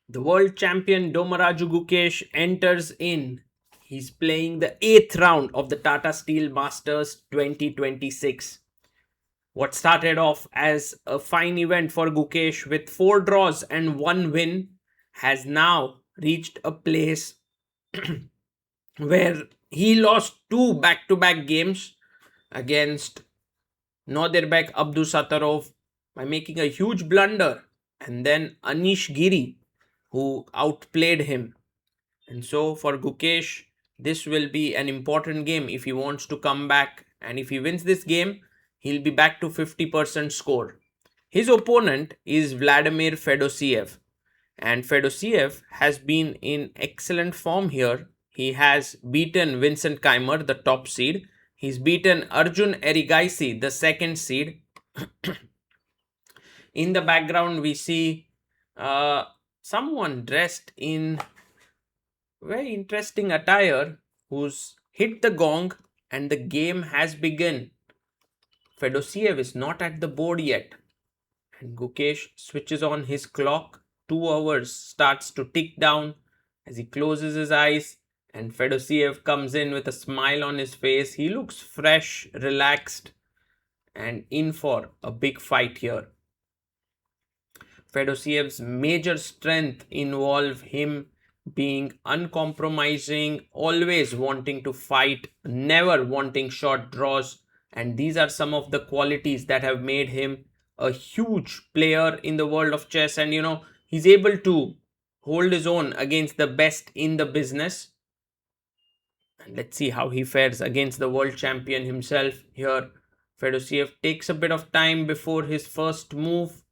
The world champion Domaraju Gukesh enters in. He's playing the 8th round of the Tata Steel Masters 2026. What started off as a fine event for Gukesh with 4 draws and 1 win has now reached a place where he lost 2 back-to-back games against Nodirbek Abdusattorov by making a huge blunder, and then Anish Giri, who outplayed him. And so for Gukesh, this will be an important game if he wants to come back. And if he wins this game, he'll be back to 50% score. His opponent is Vladimir Fedoseev. And Fedoseev has been in excellent form here. He has beaten Vincent Keimer, the top seed. He's beaten Arjun Erigaisi, the second seed. In the background, we see someone dressed in very interesting attire who's hit the gong and the game has begun. Fedoseev is not at the board yet. And Gukesh switches on his clock. 2 hours starts to tick down as he closes his eyes. And Fedoseev comes in with a smile on his face. He looks fresh, relaxed, and in for a big fight here. Fedosiev's major strength involve him being uncompromising, always wanting to fight, never wanting short draws. And these are some of the qualities that have made him a huge player in the world of chess. And he's able to hold his own against the best in the business. And let's see how he fares against the world champion himself here. Fedosiev takes a bit of time before his first move.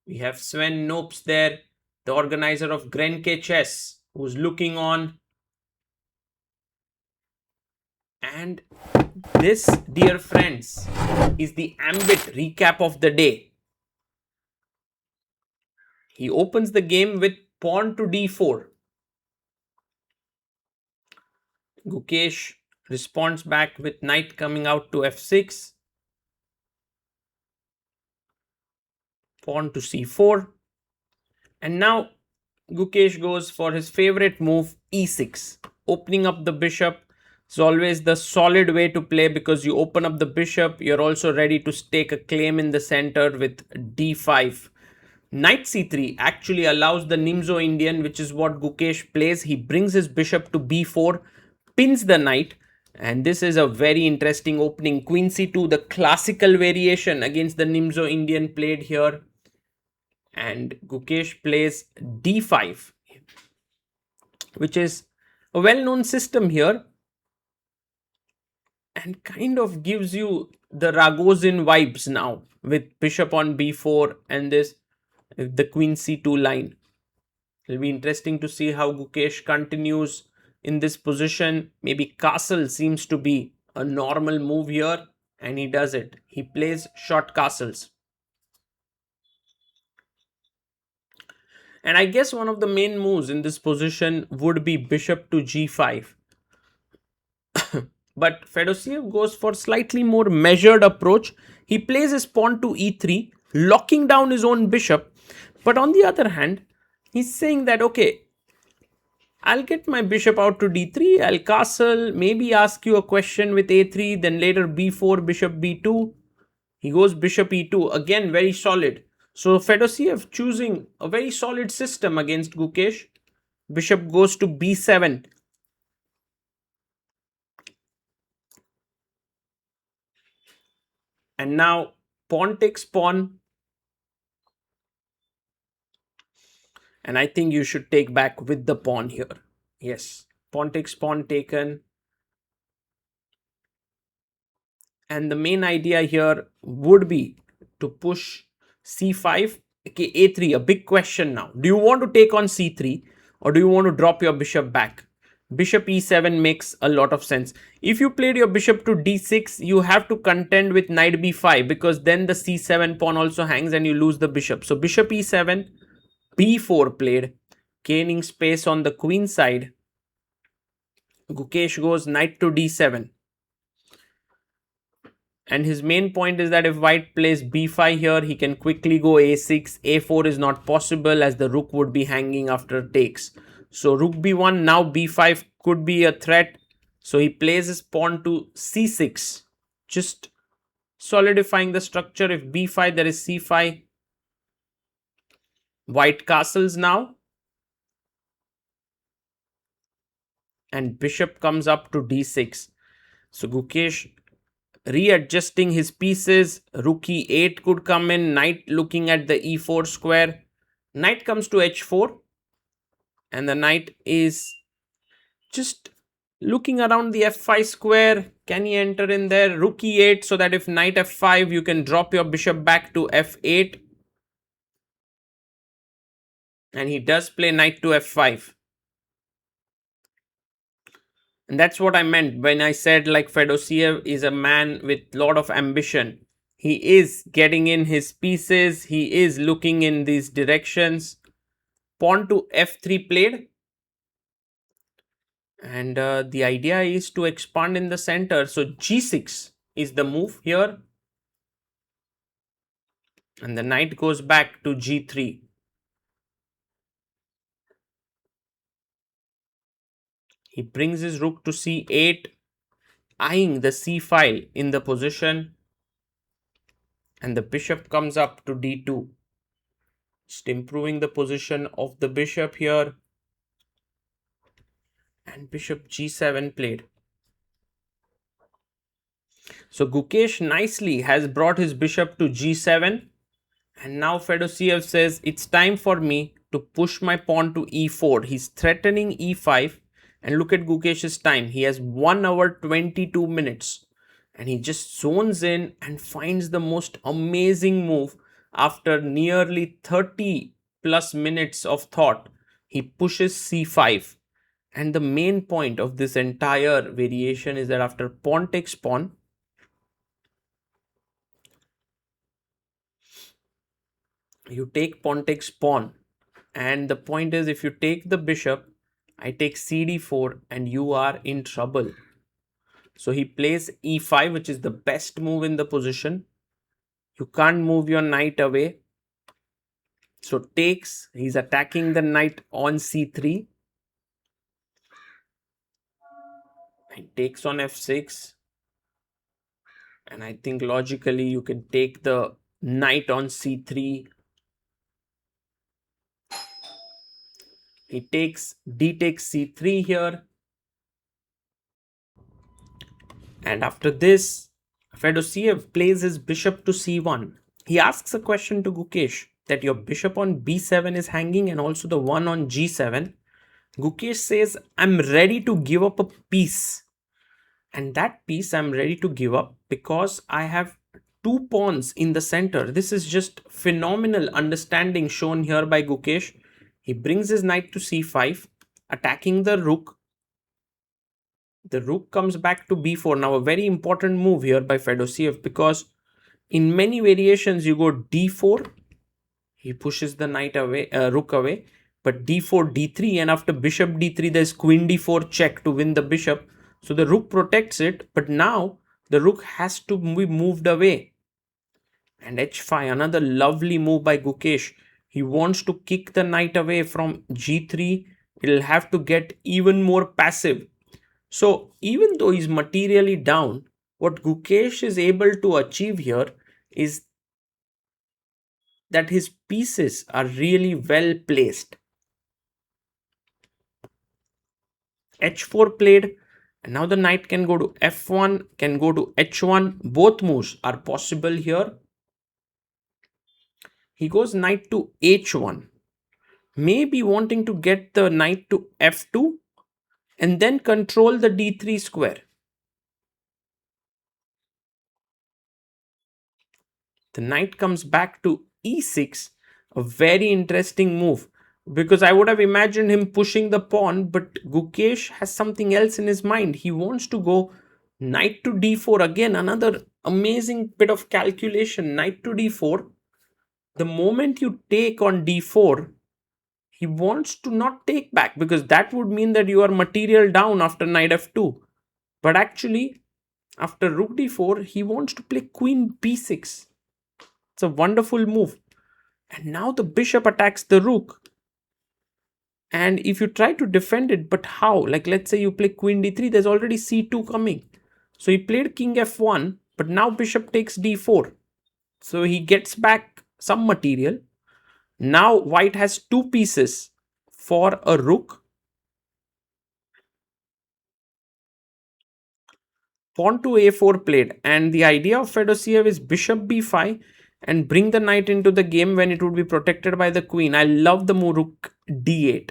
We have Sven Nopes there, the organizer of Grenke Chess, who's looking on. And this, dear friends, is the ambit recap of the day. He opens the game with pawn to d4. Gukesh responds back with knight coming out to f6. Pawn to c4. And now Gukesh goes for his favorite move, e6. Opening up the bishop is always the solid way to play because you open up the bishop, you're also ready to stake a claim in the center with d5. Knight c3 actually allows the Nimzo Indian, which is what Gukesh plays. He brings his bishop to b4, pins the knight, and this is a very interesting opening. Queen c2, the classical variation against the Nimzo Indian played here. And Gukesh plays d5, which is a well-known system here and kind of gives you the Ragozin vibes now with bishop on b4 and this the queen c2 line. It'll be interesting to see how Gukesh continues in this position. Maybe castle seems to be a normal move here and he does it. He plays short castles. And I guess one of the main moves in this position would be bishop to g5. But Fedosiev goes for slightly more measured approach. He plays his pawn to e3, locking down his own bishop. But on the other hand, he's saying that, okay, I'll get my bishop out to d3, I'll castle, maybe ask you a question with a3, then later b4, bishop b2. He goes bishop e2, again very solid. So Fedosiev choosing a very solid system against Gukesh. Bishop goes to b7. And now pawn takes pawn. And I think you should take back with the pawn here. Yes, pawn takes pawn taken. And the main idea here would be to push c5, okay, a3, a big question now. Do you want to take on c3 or do you want to drop your bishop back? Bishop e7 makes a lot of sense. If you played your bishop to d6, you have to contend with knight b5 because then the c7 pawn also hangs and you lose the bishop. So bishop e7, b4 played, gaining space on the queen side. Gukesh goes knight to d7. And his main point is that if white plays b5 here, he can quickly go a6. a4 is not possible as the rook would be hanging after takes. So rook b1, now b5 could be a threat. So he plays his pawn to c6, just solidifying the structure. If b5, there is c5. White castles now. And bishop comes up to d6. So Gukesh readjusting his pieces. Rook e8 could come in. Knight looking at the e4 square. Knight comes to h4. And the knight is just looking around the f5 square. Can he enter in there? Rook e8, so that if knight f5, you can drop your bishop back to f8. And he does play knight to f5. And that's what I meant when I said like Fedoseev is a man with lot of ambition. He is getting in his pieces. He is looking in these directions. Pawn to f3 played. And the idea is to expand in the center. So g6 is the move here. And the knight goes back to g3. He brings his rook to c8, eyeing the c file in the position. And the bishop comes up to d2. Just improving the position of the bishop here. And bishop g7 played. So Gukesh nicely has brought his bishop to g7. And now Fedoseev says it's time for me to push my pawn to e4. He's threatening e5. And look at Gukesh's time. He has 1 hour 22 minutes. And he just zones in and finds the most amazing move after nearly 30 plus minutes of thought. He pushes c5. And the main point of this entire variation is that after pawn takes pawn, you take pawn takes pawn. And the point is, if you take the bishop, I take cd4 and you are in trouble. So he plays e5, which is the best move in the position. You can't move your knight away. So takes, he's attacking the knight on c3. And takes on f6. And I think logically you can take the knight on c3. He takes d takes c3 here. And after this, Fedoseev plays his bishop to c1. He asks a question to Gukesh that your bishop on b7 is hanging and also the one on g7. Gukesh says, I'm ready to give up a piece. And that piece I'm ready to give up because I have two pawns in the center. This is just phenomenal understanding shown here by Gukesh. He brings his knight to c5, attacking the rook. The rook comes back to b4. Now a very important move here by Fedoseev because in many variations you go d4. He pushes the knight away, rook away. But d4, d3, and after bishop d3, there's queen d4 check to win the bishop. So the rook protects it, but now the rook has to be moved away. And h5, another lovely move by Gukesh. He wants to kick the knight away from g3. It'll have to get even more passive. So even though he's materially down, what Gukesh is able to achieve here is that his pieces are really well placed. h4 played, and now the knight can go to f1, can go to h1. Both moves are possible here. He goes knight to h1, maybe wanting to get the knight to f2 and then control the d3 square. The knight comes back to e6, a very interesting move because I would have imagined him pushing the pawn, but Gukesh has something else in his mind. He wants to go knight to d4. Again, another amazing bit of calculation. Knight to d4. The moment you take on d4, he wants to not take back because that would mean that you are material down after knight f2. But actually, After rook d4, he wants to play queen b6. It's a wonderful move. And now the bishop attacks the rook. And if you try to defend it, but how? Like, let's say you play queen d3, there's already c2 coming. So he played king f1, but now bishop takes d4. So he gets back some material. Now white has two pieces for a rook. Pawn to a4 played, and the idea of Fedoseev is bishop b5 and bring the knight into the game when it would be protected by the queen. I love the move rook d8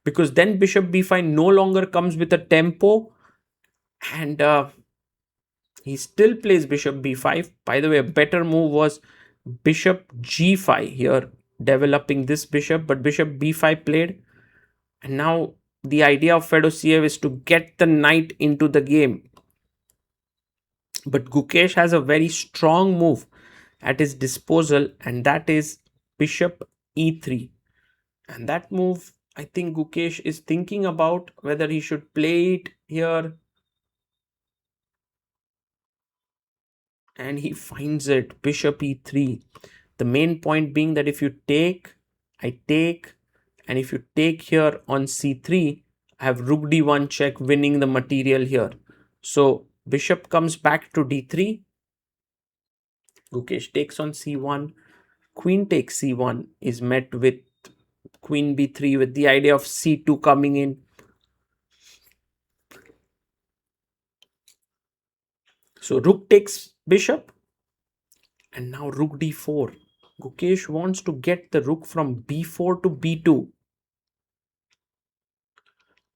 because then bishop b5 no longer comes with a tempo, and he still plays bishop b5. By the way, a better move was bishop g5 here, developing this bishop, but bishop b5 played. And now the idea of Fedoseev is to get the knight into the game. But Gukesh has a very strong move at his disposal, and that is bishop e3. And that move, I think Gukesh is thinking about whether he should play it here. And he finds it, bishop e3. The main point being that if you take, I take, and if you take here on c3, I have rook d1 check, winning the material here. So bishop comes back to d3. Gukesh takes on c1. Queen takes c1 is met with queen b3 with the idea of c2 coming in. So rook takes bishop, and now rook d4. Gukesh wants to get the rook from b4 to b2.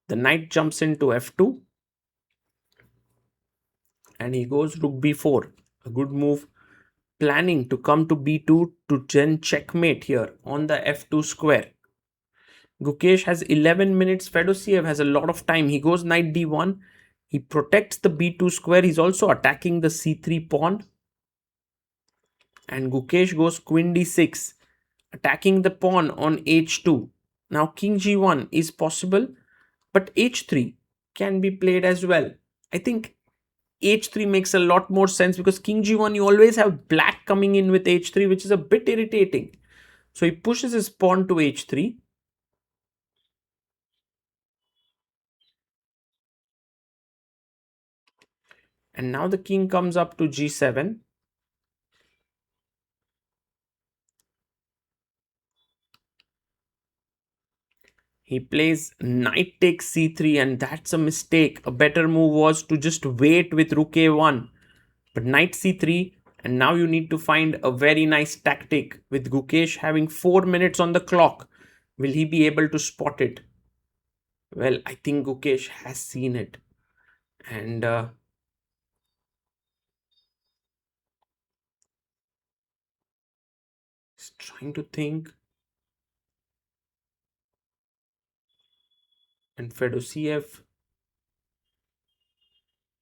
The knight jumps into f2, and he goes rook b4. A good move, planning to come to b2 to then checkmate here on the f2 square. Gukesh has 11 minutes. Fedoseev has a lot of time. He goes knight d1. He protects the b2 square. He's also attacking the c3 pawn. And Gukesh goes queen d6, attacking the pawn on h2. Now king g1 is possible, but h3 can be played as well. I think h3 makes a lot more sense because king g1, you always have black coming in with h3, which is a bit irritating. So he pushes his pawn to h3. And now the king comes up to g7. He plays knight takes c3, and that's a mistake. A better move was to just wait with rook a1. But knight c3, and now you need to find a very nice tactic. With Gukesh having 4 minutes on the clock, will he be able to spot it? Well, I think Gukesh has seen it. And he's trying to think. And Fedoseev,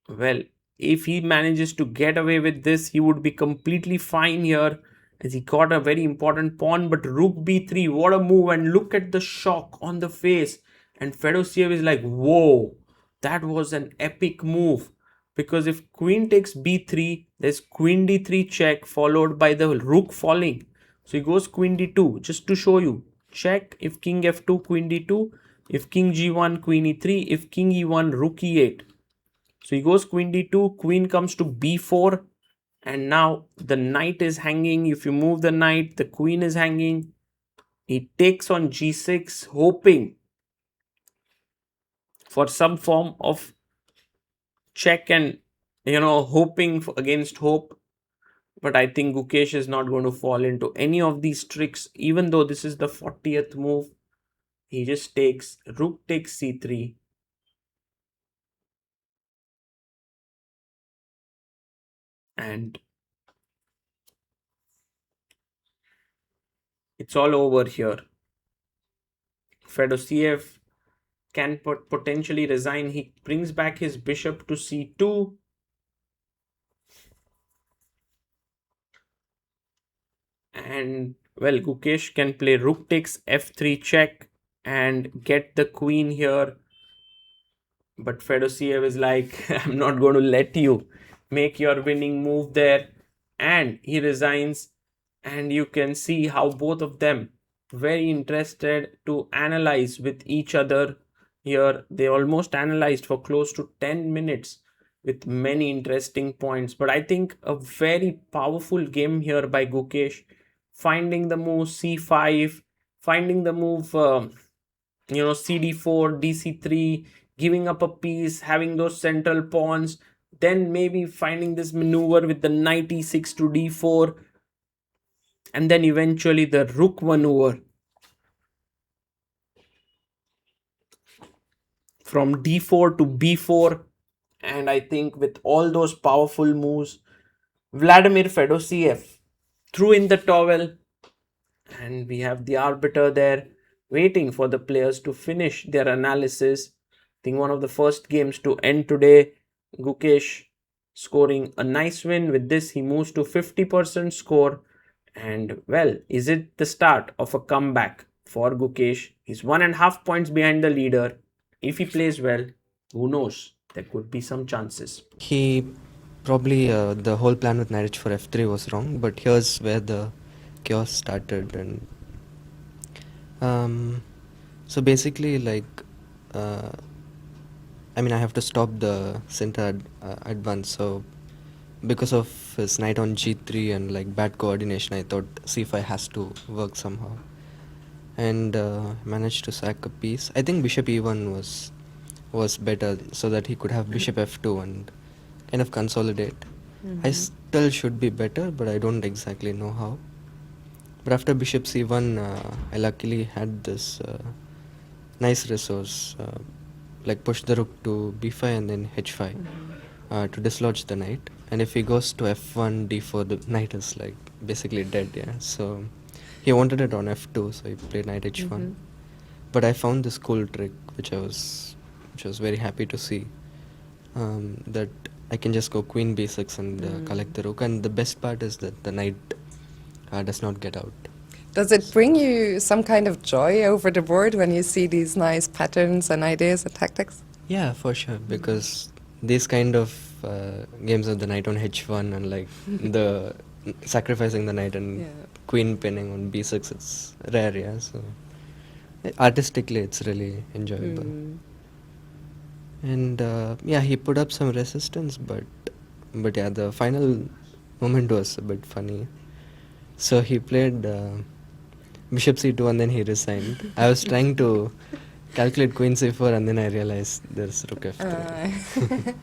well, if he manages to get away with this, he would be completely fine here as he got a very important pawn. But rook b3, what a move. And look at the shock on the face. And Fedoseev is like, whoa, that was an epic move. Because if queen takes b3, there's queen d3 check followed by the rook falling. So he goes queen d2 just to show you. Check if king f2, queen d2. If king g1, queen e3. If king e1, rook e8. So he goes queen d2, queen comes to b4, and now the knight is hanging. If you move the knight, the queen is hanging. He takes on g6, hoping for some form of check and, hoping against hope. But I think Gukesh is not going to fall into any of these tricks, even though this is the 40th move. He just takes rook takes c3, and it's all over here. Fedoseev can potentially resign. He brings back his bishop to c2. And well, Gukesh can play rook takes f3 check and get the queen here. But Fedoseev is like, I'm not going to let you. make your winning move there, and he resigns. And you can see how both of them very interested to analyze with each other here. They almost analyzed for close to 10 minutes with many interesting points. But I think a very powerful game here by Gukesh, finding the move c5, finding the move cd4, dc3, giving up a piece, having those central pawns, then maybe finding this maneuver with the knight e6 to d4, and then eventually the rook maneuver from d4 to b4. And I think with all those powerful moves, Vladimir Fedosiev threw in the towel, and we have the arbiter there waiting for the players to finish their analysis. I think one of the first games to end today. Gukesh scoring a nice win. With this, he moves to 50% score. And well, is it the start of a comeback for Gukesh? He's 1.5 points behind the leader. If he plays well, who knows? There could be some chances. He probably, the whole plan with knight for f3 was wrong, but here's where the chaos started. And so basically, like, I mean, I have to stop the center advance. So because of his knight on g3 and like bad coordination, I thought c5 has to work somehow, and managed to sack a piece. I think bishop e1 was better, so that he could have bishop f2 and kind of consolidate. I still should be better, but I don't exactly know how. But after bishop c1, I luckily had this nice resource, like push the rook to b5 and then h5 to dislodge the knight. And if he goes to f1, d4, the knight is like basically dead. Yeah. So he wanted it on f2, so he played knight h1. But I found this cool trick, which I was very happy to see. That I can just go queen b6 and collect the rook. And the best part is that the knight does not get out. Does it bring you some kind of joy over the board when you see these nice patterns and ideas and tactics? Yeah, for sure, because these kind of games of the knight on h1 and like the sacrificing the knight and queen pinning on b6, it's rare. Yeah, so artistically it's really enjoyable. And yeah, he put up some resistance, but yeah, the final moment was a bit funny. So he played bishop c2 and then he resigned. I was trying to calculate queen c4 and then I realized there's rook f3.